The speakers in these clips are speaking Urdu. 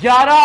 11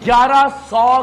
1100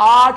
8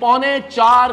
3.25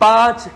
5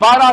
12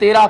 13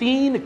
3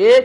1,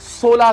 16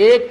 1,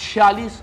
46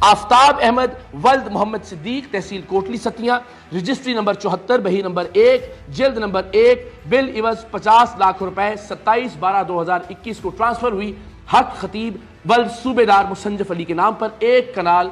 آفتاب احمد ولد محمد صدیق تحصیل کوٹلی ستیاں رجسٹری نمبر 74 بہی نمبر 1 جلد نمبر 1 بل عوض 50 لاکھ روپے 27/12/2021 کو ٹرانسفر ہوئی حق خطیب ولد صوبیدار مصنجف علی کے نام پر 1 کنال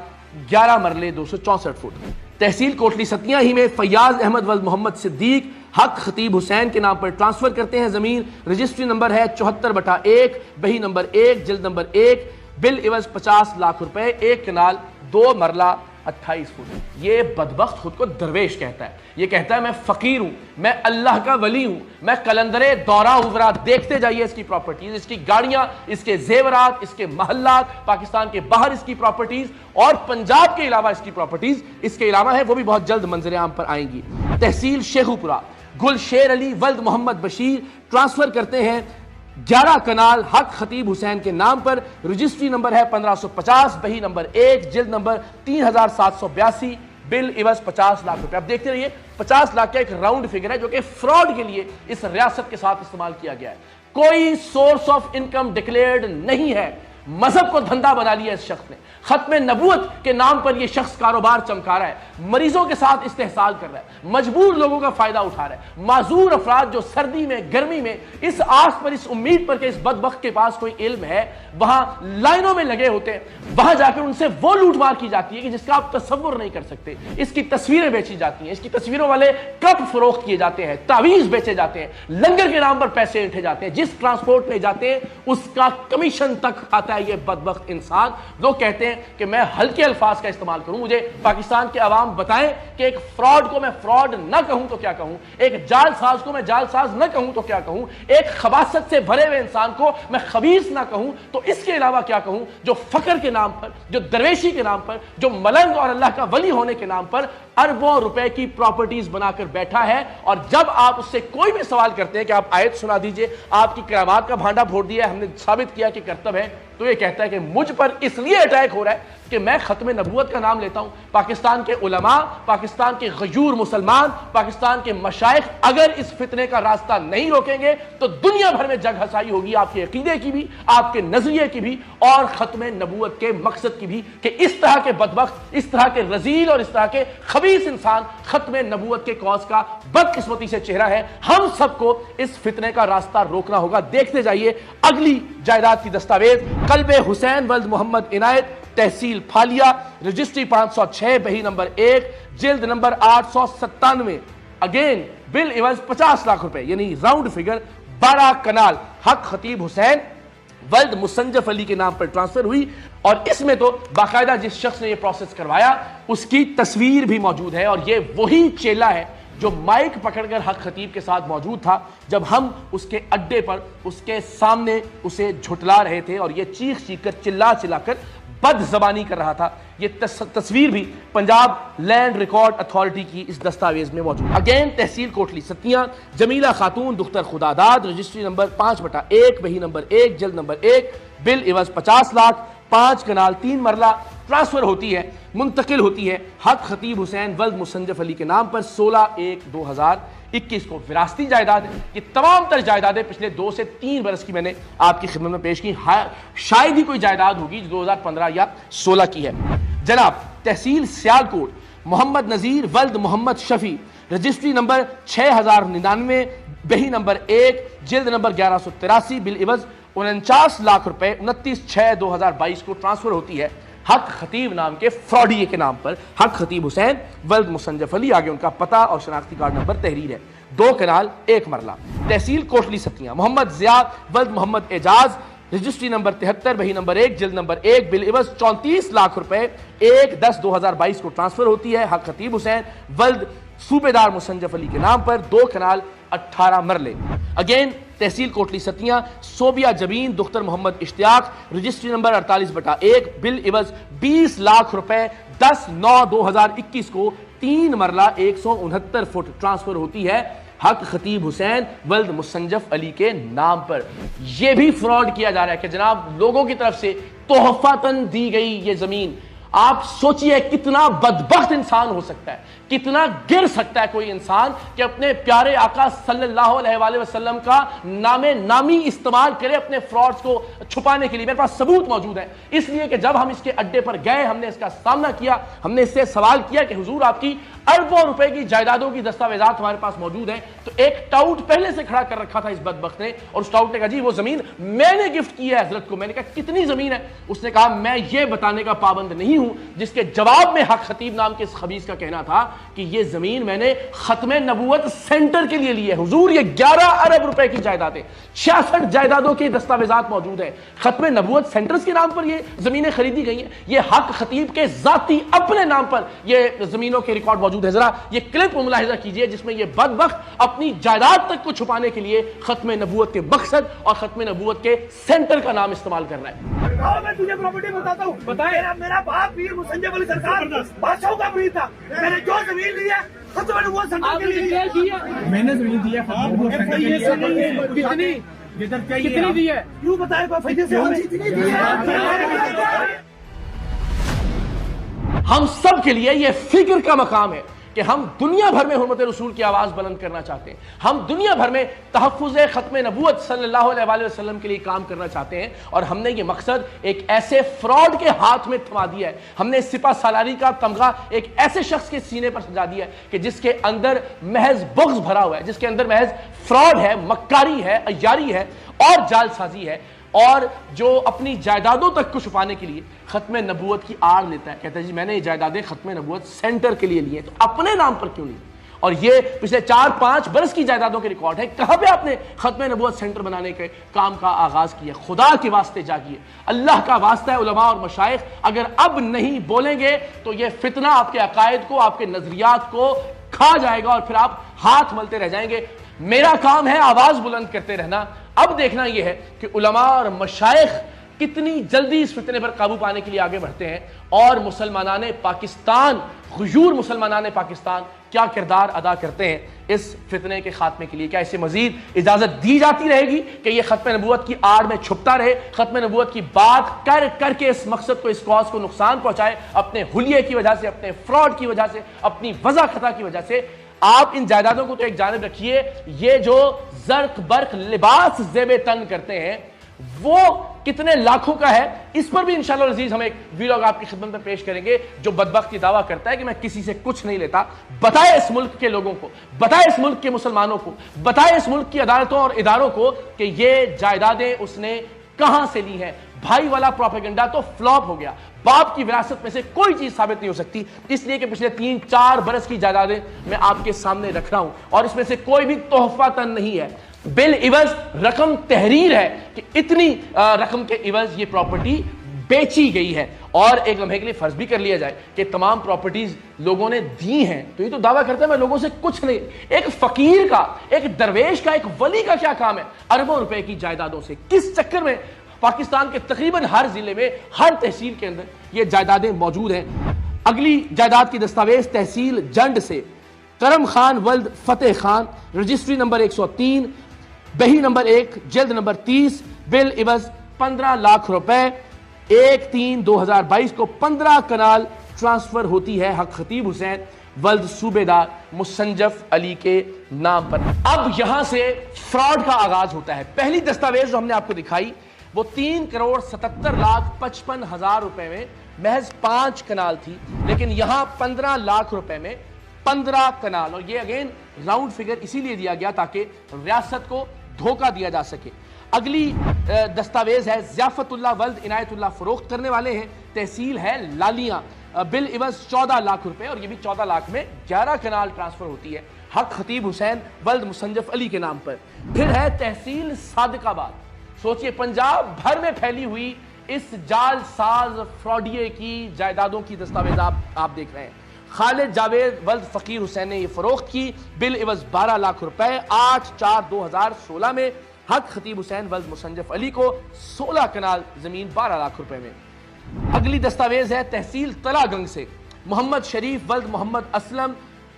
11 مرلے 264 فٹ۔ تحصیل کوٹلی ستیاں ہی میں فیاض احمد ولد محمد صدیق حق خطیب حسین کے نام پر ٹرانسفر کرتے ہیں زمین، رجسٹری نمبر ہے 74/1 بہی نمبر 1 جلد نمبر 1 بل عوض 50 لاکھ روپے 1 کنال 2 مرلہ 28 فٹ۔ یہ بدبخت خود کو درویش کہتا ہے، یہ کہتا ہے میں فقیر ہوں، میں اللہ کا ولی ہوں، میں قلندر دورہ ہوں۔ ذرا دیکھتے جائیے اس کی پراپرٹیز، اس کی گاڑیاں، اس کے زیورات، اس کے محلات، پاکستان کے باہر اس کی پراپرٹیز اور پنجاب کے علاوہ اس کی پراپرٹیز اس کے علاوہ ہے، وہ بھی بہت جلد منظر عام پر آئیں گی۔ تحصیل شیخو پورہ گل شیر علی ولد محمد بشیر ٹرانسفر کرتے ہیں 11 کنال حق خطیب حسین کے نام پر، رجسٹری نمبر ہے 1550 بہی نمبر 1 جلد نمبر 3782 بل عوض 50 لاکھ روپے۔ اب دیکھتے رہیے 50 لاکھ کا ایک راؤنڈ فگر ہے جو کہ فراڈ کے لیے اس ریاست کے ساتھ استعمال کیا گیا ہے۔ کوئی سورس آف انکم ڈکلیئرڈ نہیں ہے، مذہب کو دھندا بنا لیا اس شخص نے، ختم نبوت کے نام پر یہ شخص کاروبار چمکا رہا ہے، مریضوں کے ساتھ استحصال کر رہا ہے، مجبور لوگوں کا فائدہ اٹھا رہا ہے، معذور افراد جو سردی میں گرمی میں اس آس پر اس امید پر کہ اس بدبخت کے پاس کوئی علم ہے وہاں لائنوں میں لگے ہوتے ہیں، وہاں جا کر ان سے وہ لوٹ مار کی جاتی ہے کہ جس کا آپ تصور نہیں کر سکتے۔ اس کی تصویریں بیچی جاتی ہیں، اس کی تصویروں والے کپ فروخت کیے جاتے ہیں، تعویذ بیچے جاتے ہیں، لنگر کے نام پر پیسے اٹھے جاتے ہیں، جس ٹرانسپورٹ میں جاتے ہیں اس کا کمیشن تک کھاتا ہے یہ بدبخت انسان۔ لوگ کہتے ہیں کہ میں ہلکے الفاظ کا استعمال کروں، مجھے پاکستان کے عوام بتائیں کہ ایک فراڈ کو میں فراڈ نہ کہوں تو کیا کہوں، ایک جال ساز کو میں جال ساز نہ کہوں تو کیا کہوں، ایک خباثت سے بھرے ہوئے انسان کو میں خبیث نہ کہوں تو اس کے علاوہ کیا کہوں، جو فقر کے نام پر، جو درویشی کے نام پر، جو ملنگ اور اللہ کا ولی ہونے کے نام پر اربوں روپے کی پراپرٹیز بنا کر بیٹھا ہے۔ اور جب آپ اس سے کوئی بھی سوال کرتے ہیں کہ آپ آیت سنا دیجئے، آپ کی کرامات کا بھانڈا پھوڑ دیا ہے، ہم نے ثابت کیا کہ کرتب ہے، تو یہ کہتا ہے کہ مجھ پر اس لیے اٹیک ہو رہا ہے کہ میں ختم نبوت کا نام لیتا ہوں۔ پاکستان کے علماء، پاکستان کے غیور مسلمان، پاکستان کے مشائخ اگر اس فتنے کا راستہ نہیں روکیں گے تو دنیا بھر میں جگ ہسائی ہوگی، آپ کے عقیدے کی بھی، آپ کے نظریے کی بھی اور ختم نبوت کے مقصد کی بھی، کہ اس طرح کے بدبخت، اس طرح کے رذیل اور اس طرح کے خبیث انسان ختم نبوت کے کاز کا بدقسمتی سے چہرہ ہے۔ ہم سب کو اس فتنے کا راستہ روکنا ہوگا۔ دیکھتے جائیے اگلی جائیداد کی دستاویز، قلب حسین ولد محمد عنایت تحصیل پھالیا رجسٹری 506 بہی نمبر 1 جلد نمبر 897 اگین بل عوض 50 لاکھ روپے، یعنی راؤنڈ فگر 12 کنال حق خطیب حسین ولد مصنجف علی کے نام پر ٹرانسفر ہوئی۔ اور اس میں تو باقاعدہ جس شخص نے یہ پروسیس کروایا اس کی تصویر بھی موجود ہے، اور یہ وہی چیلا ہے جو مائک پکڑ کر حق خطیب کے ساتھ موجود تھا جب ہم اس کے اڈے پر اس کے سامنے اسے جھٹلا رہے تھے اور یہ چیخ چیخ کر چلا کر بد زبانی کر رہا تھا۔ یہ تصویر بھی پنجاب لینڈ ریکارڈ اتھارٹی کی اس دستاویز میں موجود۔ اگین تحصیل کوٹلی ستیاں جمیلہ خاتون دختر خداداد رجسٹری نمبر 5/1 بہی نمبر 1 جلد نمبر 1 بل عوض 50 لاکھ 5 کنال 3 مرلہ ٹرانسفر ہوتی ہے، منتقل ہوتی ہے حق خطیب حسین ولد مصنجف علی کے نام پر 16/1/2021 کو۔ وراثتی جائیداد ہے، یہ تمام تر جائیدادیں پچھلے 2 سے 3 برس کی میں نے آپ کی خدمت میں پیش کی، شاید ہی کوئی جائیداد ہوگی جو 2015 یا 16 کی ہے۔ جناب تحصیل سیالکوٹ محمد نذیر ولد محمد شفیع رجسٹری نمبر 6099 بہی نمبر 1 جلد نمبر 1183 بل عوض 49 لاکھ روپے 29/6/2022 کو ٹرانسفر ہوتی ہے حق خطیب نام کے فراڈیے کے نام پر، حق خطیب حسین ولد مصنجف علی، آگے ان کا پتہ اور شناختی کارڈ نمبر تحریر ہے، 2 کنال 1 مرلہ۔ تحصیل کوٹلی ستیاں محمد زیاد ولد محمد اعجاز رجسٹری نمبر 73 بہی نمبر 1 جلد نمبر 1 بل عوض 34 لاکھ روپے 1/10/2022 کو ٹرانسفر ہوتی ہے حق خطیب حسین ولد صوبیدار مصنجف علی کے نام پر، 2 کنال 18 مرلے۔ اگین تحصیل کوٹلی ستیاں صوبیہ جبین دختر محمد اشتیاق رجسٹری نمبر 48/1 بل عوض 20 لاکھ روپے 10/9/2021 کو 3 مرلہ 169 فٹ ٹرانسفر ہوتی ہے حق خطیب حسین ولد مصنجف علی کے نام پر۔ یہ بھی فراڈ کیا جا رہا ہے کہ جناب لوگوں کی طرف سے تحفاتاً دی گئی یہ زمین، آپ سوچئے کتنا بدبخت انسان ہو سکتا ہے، کتنا گر سکتا ہے کوئی انسان کہ اپنے پیارے آقا صلی اللہ علیہ وآلہ وسلم کا نام نامی استعمال کرے اپنے فراڈز کو چھپانے کے لیے. میرے پاس ثبوت موجود ہے. اس لیے کہ جب ہم اس کے اڈے پر گئے, ہم نے اس کا سامنا کیا, ہم نے اس سے سوال کیا کہ حضور آپ کی اربوں روپے کی جائیدادوں کی دستاویزات ہمارے پاس موجود ہیں, تو ایک ٹاؤٹ پہلے سے کھڑا کر رکھا تھا اس بدبخت نے, اور اس ٹاؤٹ نے کہا جی وہ زمین میں نے گفٹ کی ہے حضرت کو. میں نے کہا کتنی زمین ہے؟ اس نے کہا میں یہ بتانے کا پابند نہیں ہوں, جس کے جواب میں حق خطیب نام کے اس خبیث کا کہنا تھا کہ یہ زمین میں نے ختم نبوت سینٹر کے لیے لی ہے. حضور یہ 11 ارب روپے کی جائیدادیں, 66 جائیدادوں کی دستاویزات موجود ہیں. ختم نبوت سینٹرز کے نام پر یہ زمینیں خریدی گئی ہیں. یہ حق خطیب کے ذاتی اپنے نام پر یہ زمینوں کے ریکارڈ موجود ہے. ذرا یہ کلپ ملاحظہ کیجئے جس میں یہ بدبخت اپنی جائیداد تک کو چھپانے کے لیے ختم نبوت کے مقصد اور ختم نبوت کے سینٹر کا نام استعمال کر رہا ہے. میں تجھے پراپرٹی بتاتا ہوں. میرا باپ پیر مسنجب علی سرکار بادشاہوں کا پیر تھا. میں نے جو زمین لی ہے ختم نبوت سینٹر کے لیے میں نے زمین دی ہے کتنی کتنی دی ہے کیوں بتائے فائدے سے ہم سب کے لیے یہ فکر کا مقام ہے کہ ہم دنیا بھر میں حرمت رسول کی آواز بلند کرنا چاہتے ہیں. ہم دنیا بھر میں تحفظ ختم نبوت صلی اللہ علیہ وآلہ وسلم کے لیے کام کرنا چاہتے ہیں, اور ہم نے یہ مقصد ایک ایسے فراڈ کے ہاتھ میں تھما دیا ہے. ہم نے سپہ سالاری کا تمغہ ایک ایسے شخص کے سینے پر سجا دیا ہے کہ جس کے اندر محض بغض بھرا ہوا ہے, جس کے اندر محض فراڈ ہے, مکاری ہے, عیاری ہے اور جال سازی ہے, اور جو اپنی جائیدادوں تک کو چھپانے کے لیے ختم نبوت کی آڑ لیتا ہے. کہتا ہے جی میں نے یہ جائیدادیں ختم نبوت سینٹر کے لیے لی ہیں, تو اپنے نام پر کیوں نہیں؟ اور یہ پچھلے 4-5 برس کی جائیدادوں کے ریکارڈ ہے. کہاں پہ آپ نے ختم نبوت سینٹر بنانے کے کام کا آغاز کیا؟ خدا کے واسطے جاگیے, اللہ کا واسطہ ہے علماء اور مشائخ. اگر اب نہیں بولیں گے تو یہ فتنہ آپ کے عقائد کو, آپ کے نظریات کو کھا جائے گا, اور پھر آپ ہاتھ ملتے رہ جائیں گے. میرا کام ہے آواز بلند کرتے رہنا. اب دیکھنا یہ ہے کہ علماء اور مشائخ کتنی جلدی اس فتنے پر قابو پانے کے لیے آگے بڑھتے ہیں, اور مسلمانان پاکستان, غیور مسلمانان پاکستان کیا کردار ادا کرتے ہیں اس فتنے کے خاتمے کے لیے. کیا اسے مزید اجازت دی جاتی رہے گی کہ یہ ختم نبوت کی آڑ میں چھپتا رہے, ختم نبوت کی بات کر کر کے اس مقصد کو, اس کاز کو نقصان پہنچائے, اپنے حلیے کی وجہ سے, اپنے فراڈ کی وجہ سے, اپنی وضع خطا کی وجہ سے؟ آپ ان جائیدادوں کو تو ایک جانب رکھیے, یہ جو زرق برق لباس زیب تن کرتے ہیں وہ کتنے لاکھوں کا ہے, اس پر بھی انشاءاللہ العزیز ہم ایک ویلاگ آپ کی خدمت میں پیش کریں گے. جو بدبخت یہ دعویٰ کرتا ہے کہ میں کسی سے کچھ نہیں لیتا, بتائے اس ملک کے لوگوں کو, بتائے اس ملک کے مسلمانوں کو, بتائے اس ملک کی عدالتوں اور اداروں کو کہ یہ جائیدادیں اس نے کہاں سے لی ہیں. بھائی والا پروپیگنڈا تو فلاپ ہو گیا. باپ کی وراثت میں سے کوئی چیز ثابت نہیں ہو سکتی, اس لیے کہ پچھلے 3-4 برس کی جائیدادیں میں آپ کے سامنے رکھ رہا ہوں, اور اس میں سے کوئی بھی تحفہ تن نہیں ہے. بل عوض رقم تحریر ہے کہ اتنی رقم کے عوض یہ پراپرٹی بیچی گئی ہے. اور ایک لمحے کے لیے فرض بھی کر لیا جائے کہ تمام پراپرٹیز لوگوں نے دی ہیں, تو یہ تو دعویٰ کرتا ہے میں لوگوں سے کچھ نہیں. ایک فقیر کا, ایک درویش کا, ایک ولی کا کیا کام ہے اربوں روپے کی جائیدادوں سے؟ کس چکر میں پاکستان کے تقریباً ہر ضلع میں, ہر تحصیل کے اندر یہ جائیدادیں موجود ہیں. اگلی جائیداد کی دستاویز تحصیل جنڈ سے کرم خان ولد فتح خان, رجسٹری نمبر 103, بہی نمبر 1, جلد نمبر 30, بل عوض 15 لاکھ روپے 1/3/2022 کو 15 کنال ٹرانسفر ہوتی ہے حق خطیب حسین ولد صوبیدار مسنجف علی کے نام پر. اب یہاں سے فراڈ کا آغاز ہوتا ہے. پہلی دستاویز جو ہم نے آپ کو دکھائی وہ 3,77,55,000 روپے میں محض 5 کنال تھی, لیکن یہاں 15 لاکھ روپے میں 15 کنال, اور یہ اگین راؤنڈ فگر اسی لیے دیا گیا تاکہ ریاست کو دھوکہ دیا جا سکے. اگلی دستاویز ہے ضیافت اللہ ولد عنایت اللہ, فروخت کرنے والے ہیں, تحصیل ہے لالیاں, بل عوض 14 لاکھ روپے, اور یہ بھی 14 لاکھ میں 11 کنال ٹرانسفر ہوتی ہے حق خطیب حسین ولد مسنجف علی کے نام پر. پھر ہے تحصیل صادق آباد. سوچئے پنجاب بھر میں پھیلی ہوئی اس جال ساز فراڈیے کی جائیدادوں کی دستاویز آپ دیکھ رہے ہیں. خالد جاوید ولد فقیر حسین نے یہ فروخت کی, بل عوض 12 لاکھ روپے 8/4/2016 میں حق خطیب حسین ولد مسنجف علی کو 16 کنال زمین 12 لاکھ روپے میں. اگلی دستاویز ہے تحصیل تلا گنگ سے محمد شریف ولد محمد اسلم,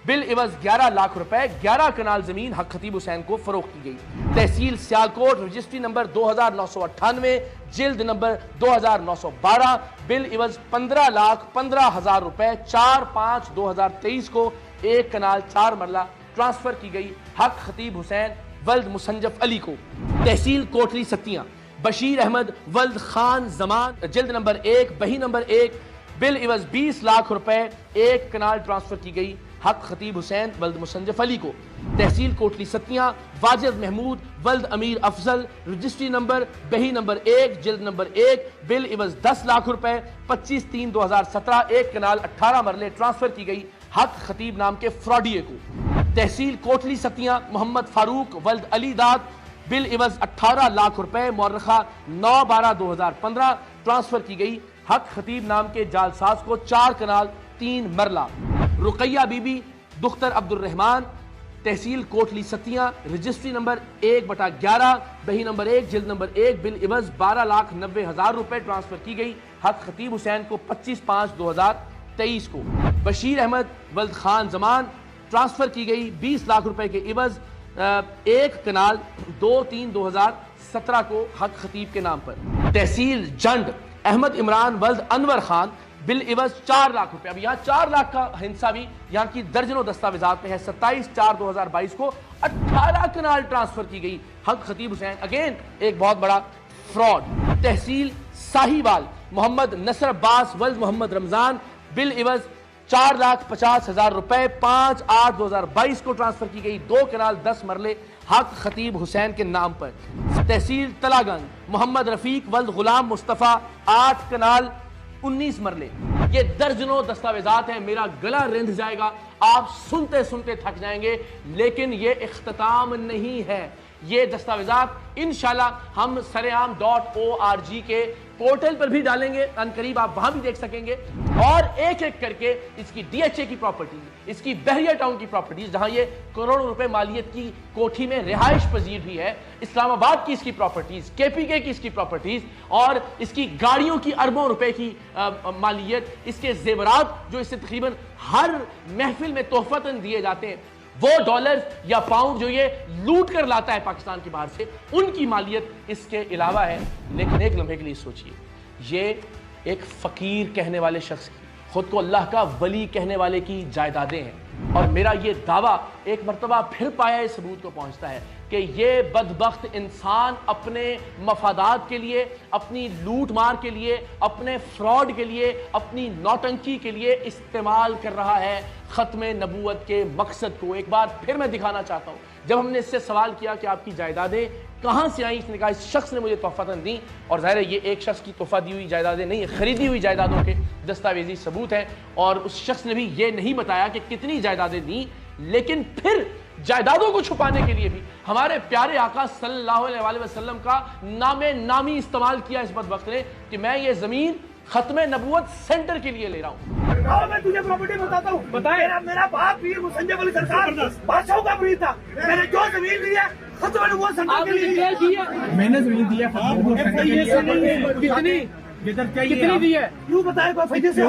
بل عوض 11 لاکھ روپے 11 کنال زمین حق خطیب حسین کو فروخت کی گئی. تحصیل سیالکوٹ, رجسٹری نمبر 2998, جلد نمبر 2912, بل عوض 15,15,000 روپے 4/5/2023 کو 1 کنال 4 مرلہ ٹرانسفر کی گئی حق خطیب حسین ولد مسنجف علی کو۔ تحصیل کوٹلی ستیاں بشیر احمد ولد خان زمان جلد نمبر 1 بہی نمبر 1 بالعوض 20 لاکھ روپے 1 کنال ٹرانسفر کی گئی حق خطیب حسین ولد مسنجف علی کو۔ تحصیل کوٹلی ستیاں واجد محمود ولد امیر افضل رجسٹری نمبر بہی نمبر 1 جلد نمبر 1 بالعوض 10 لاکھ روپے 25/3/2017 1 کنال 18 مرلے ٹرانسفر کی گئی حق خطیب نام کے فراڈیے کو۔ تحصیل کوٹلی ستیاں محمد فاروق ولد علی داد بالعوض 18 لاکھ روپے مورخہ 9/12/2015 ٹرانسفر کی گئی حق خطیب نام کے جالساز کو 4 کنال 3 مرلہ۔ رقیہ بی بی دختر عبد الرحمن تحصیل کوٹلی ستیاں رجسٹری نمبر 1/11 بہی نمبر 1 جلد نمبر 1 بالعوض 12,90,000 روپے ٹرانسفر کی گئی حق خطیب حسین کو 25/5/2023 کو۔ بشیر احمد ولد خان زمان ٹرانسفر کی گئی 20 لاکھ روپے کے عوض 1 کنال 2/3/2017 کو حق خطیب کے نام پر۔ تحصیل جنڈ احمد عمران ولد انور خان بالعوض 4 لاکھ روپے، اب یہاں 4 لاکھ کا ہندسہ بھی یہاں کی درجنوں دستاویزات میں ہے۔ 27/4/2022 کو 18 کنال ٹرانسفر کی گئی حق خطیب حسین، اگین ایک بہت بڑا فراڈ۔ تحصیل ساہیوال محمد نصر عباس ولد محمد رمضان بالعوض 4,50,000 روپے 5/8/2022 کو ٹرانسفر کی گئی 2 کنال 10 مرلے حق خطیب حسین کے نام پر۔ تحصیل تلا گنج محمد رفیق ولد غلام مصطفیٰ 8 کنال 19 مرلے۔ یہ درجنوں دستاویزات ہیں، میرا گلا رندھ جائے گا، آپ سنتے سنتے تھک جائیں گے، لیکن یہ اختتام نہیں ہے۔ یہ دستاویزات انشاءاللہ ہم سرعام.org کے پورٹل پر بھی ڈالیں گے، ان قریب آپ وہاں بھی دیکھ سکیں گے، اور ایک ایک کر کے اس کی ڈی ایچ اے کی پراپرٹیز، اس کی بحریہ ٹاؤن کی پراپرٹیز جہاں یہ کروڑوں روپے مالیت کی کوٹھی میں رہائش پذیر بھی ہے، اسلام آباد کی اس کی پراپرٹیز، کے پی کے کی اس کی پراپرٹیز، اور اس کی گاڑیوں کی اربوں روپے کی مالیت، اس کے زیورات جو اس سے تقریباً ہر محفل میں تحفتاً دیے جاتے ہیں، وہ ڈالرز یا پاؤنڈ جو یہ لوٹ کر لاتا ہے پاکستان کے باہر سے، ان کی مالیت اس کے علاوہ ہے۔ لیکن ایک لمحے کے لیے سوچئے، یہ ایک فقیر کہنے والے شخص کی، خود کو اللہ کا ولی کہنے والے کی جائیدادیں ہیں، اور میرا یہ دعویٰ ایک مرتبہ پھر پایا ثبوت کو پہنچتا ہے کہ یہ بدبخت انسان اپنے مفادات کے لیے، اپنی لوٹ مار کے لیے، اپنے فراڈ کے لیے، اپنی نوٹنکی کے لیے استعمال کر رہا ہے ختم نبوت کے مقصد کو۔ ایک بار پھر میں دکھانا چاہتا ہوں، جب ہم نے اس سے سوال کیا کہ آپ کی جائیدادیں کہاں سے آئیں، اس نے کہا اس شخص نے مجھے تحفتاً دیں، اور ظاہر ہے یہ ایک شخص کی تحفہ دی ہوئی جائیدادیں نہیں ہیں، خریدی ہوئی جائیدادوں کے دستاویزی ثبوت ہیں، اور اس شخص نے بھی یہ نہیں بتایا کہ کتنی جائیدادیں دیں، لیکن پھر جائیدادوں کو چھپانے کے لیے بھی ہمارے پیارے آقا صلی اللہ علیہ وسلم کا نام نامی استعمال کیا اس بدبخت نے کہ میں یہ زمین ختم نبوت سینٹر کے لیے لے رہا ہوں۔ میں تجھے پراپرٹی بتاتا ہوں، میرا باپ پیر مسنجف علی سرکار بادشاہوں کا مرید تھا، میں نے جو زمین لی ہے ختم نبوت سینٹر کے لیے میں نے زمین دی ہے، کتنی دی ہے کیوں بتائے گا فائدے سے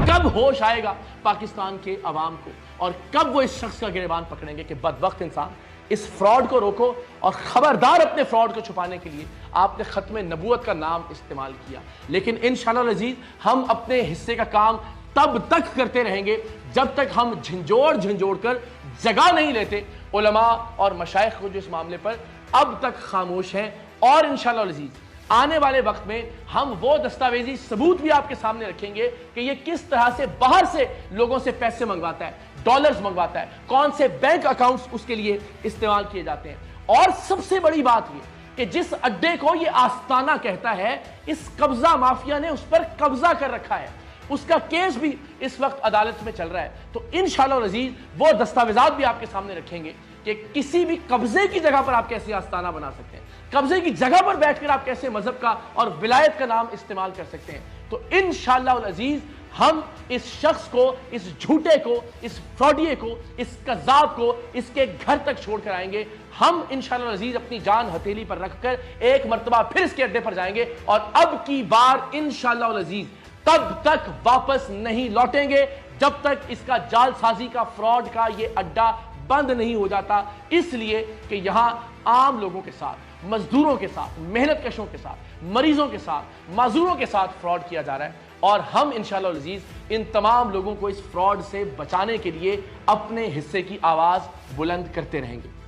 کب ہوش آئے گا پاکستان کے عوام کو، اور کب وہ اس شخص کا گریبان پکڑیں گے کہ بدبخت انسان اس فراڈ کو روکو، اور خبردار اپنے فراڈ کو چھپانے کے لیے آپ نے ختم نبوت کا نام استعمال کیا۔ لیکن انشاءاللہ العزیز ہم اپنے حصے کا کام تب تک کرتے رہیں گے جب تک ہم جھنجھوڑ کر جگہ نہیں لیتے۔ علماء اور مشائخ کو جو اس معاملے پر اب تک خاموش ہیں، اور انشاءاللہ العزیز آنے والے وقت میں ہم وہ دستاویزی ثبوت بھی آپ کے سامنے رکھیں گے کہ یہ کس طرح سے باہر سے لوگوں سے پیسے منگواتا ہے، ڈالرز منگواتا ہے، کون سے بینک اکاؤنٹس اس کے لیے استعمال کیے جاتے ہیں، اور سب سے بڑی بات یہ کہ جس اڈے کو یہ آستانہ کہتا ہے، اس قبضہ مافیا نے اس پر قبضہ کر رکھا ہے، اس کا کیس بھی اس وقت عدالت میں چل رہا ہے۔ تو انشاءاللہ العزیز وہ دستاویزات بھی آپ کے سامنے رکھیں گے کہ کسی بھی قبضے کی جگہ پر آپ کیسے آستانہ بنا سکتے ہیں، قبضے کی جگہ پر بیٹھ کر آپ کیسے مذہب کا اور ولایت کا نام استعمال کر سکتے ہیں۔ تو انشاءاللہ العزیز ہم اس شخص کو، اس جھوٹے کو، اس فراڈیے کو، اس کذاب کو اس کے گھر تک چھوڑ کر آئیں گے۔ ہم انشاءاللہ العزیز اپنی جان ہتھیلی پر رکھ کر ایک مرتبہ پھر اس کے اڈے پر جائیں گے، اور اب کی بار انشاءاللہ العزیز تب تک واپس نہیں لوٹیں گے جب تک اس کا جال سازی کا، فراڈ کا یہ اڈا بند نہیں ہو جاتا، اس لیے کہ یہاں عام لوگوں کے ساتھ مزدوروں کے ساتھ، محنت کشوں کے ساتھ، مریضوں کے ساتھ، معذوروں کے ساتھ فراڈ کیا جا رہا ہے، اور ہم انشاءاللہ العزیز ان تمام لوگوں کو اس فراڈ سے بچانے کے لیے اپنے حصے کی آواز بلند کرتے رہیں گے۔